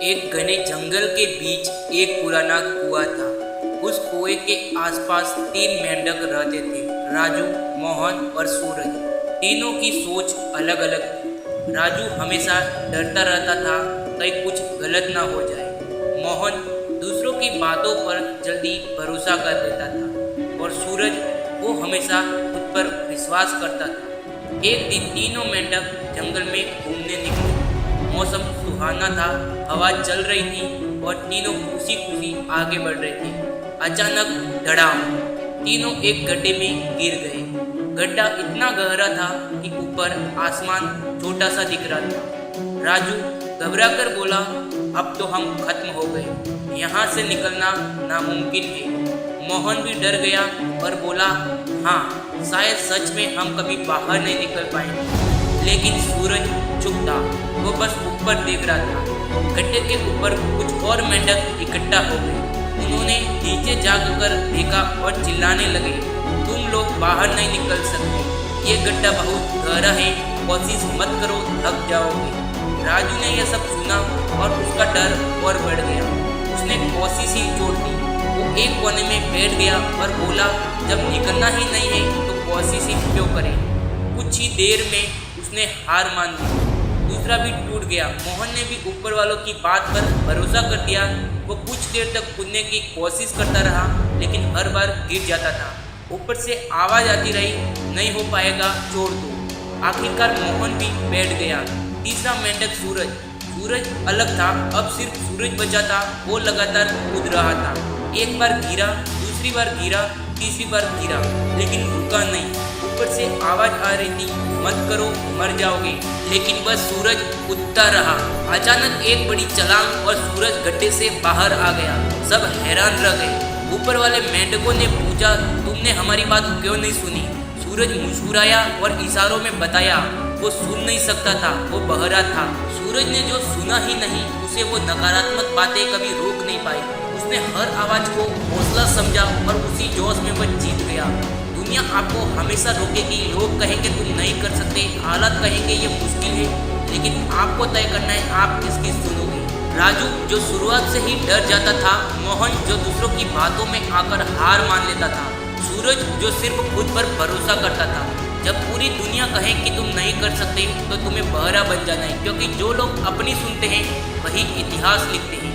एक घने जंगल के बीच एक पुराना कुआं था। उस कुएं के आसपास 3 मेंढक रहते थे, राजू, मोहन और सूरज। तीनों की सोच अलग अलग थी। राजू हमेशा डरता रहता था कहीं कुछ गलत ना हो जाए। मोहन दूसरों की बातों पर जल्दी भरोसा कर देता था और सूरज वो हमेशा खुद पर विश्वास करता था। एक दिन तीनों मेंढक जंगल में घूमने निकले। मौसम सुहाना था, हवा चल रही थी और तीनों खुशी खुशी आगे बढ़ रहे थे। अचानक धड़ाम, तीनों एक गड्ढे में गिर गए। गड्ढा इतना गहरा था कि ऊपर आसमान छोटा सा दिख रहा था। राजू घबराकर बोला, अब तो हम खत्म हो गए, यहाँ से निकलना नामुमकिन है। मोहन भी डर गया और बोला, हाँ शायद सच में हम कभी बाहर नहीं निकल पाएंगे। लेकिन सूरज चुप था, वो बस ऊपर देख रहा था। गड्ढे के ऊपर कुछ और मेंढक इकट्ठा हो गए। उन्होंने नीचे जाकर देखा और चिल्लाने लगे, तुम लोग बाहर नहीं निकल सकते, ये गड्ढा बहुत गहरा है, कोशिश मत करो, थक जाओगे। राजू ने यह सब सुना और उसका डर और बढ़ गया। उसने कोशिश ही छोड़ दी। वो एक कोने में बैठ गया और बोला, जब निकलना ही नहीं है तो कोशिश ही क्यों करें। कुछ ही देर में उसने हार मान ली। दूसरा भी टूट गया। मोहन ने भी ऊपर वालों की बात पर भरोसा कर दिया। वो कुछ देर तक कूदने की कोशिश करता रहा, लेकिन हर बार गिर जाता था। ऊपर से आवाज आती रही, नहीं हो पाएगा, छोड़ दो। आखिरकार मोहन भी बैठ गया। तीसरा मेंढक सूरज अलग था। अब सिर्फ सूरज बचा था। वो लगातार कूद रहा था। एक बार गिरा, दूसरी बार गिरा, तीसरी बार गिरा, लेकिन रुका नहीं। ऊपर से आवाज आ रही थी, मत करो, मर जाओगे, लेकिन बस सूरज कूदता रहा। अचानक एक बड़ी छलांग और सूरज गड्ढे से बाहर आ गया। सब हैरान रह गए। ऊपर वाले मेंढकों ने पूछा, तुमने हमारी बात क्यों नहीं सुनी? सूरज मुस्कुराया और इशारों में बताया, वो सुन नहीं सकता था, वो बहरा था। सूरज ने जो सुना ही नहीं, उसे वो नकारात्मक बातें कभी रोक नहीं पाई। उसने हर आवाज को हौसला समझा और उसी जोश में वह जीत गया। दुनिया आपको हमेशा रोकेगी, लोग कहेंगे तुम नहीं कर सकते, हालात कहेंगे ये मुश्किल है, लेकिन आपको तय करना है आप किसकी सुनोगे। राजू जो शुरुआत से ही डर जाता था, मोहन जो दूसरों की बातों में आकर हार मान लेता था, सूरज जो सिर्फ खुद पर भरोसा करता था। जब पूरी दुनिया कहे कि तुम नहीं कर सकते तो तुम्हें बहरा बन जाना है, क्योंकि जो लोग अपनी सुनते हैं वही इतिहास लिखते हैं।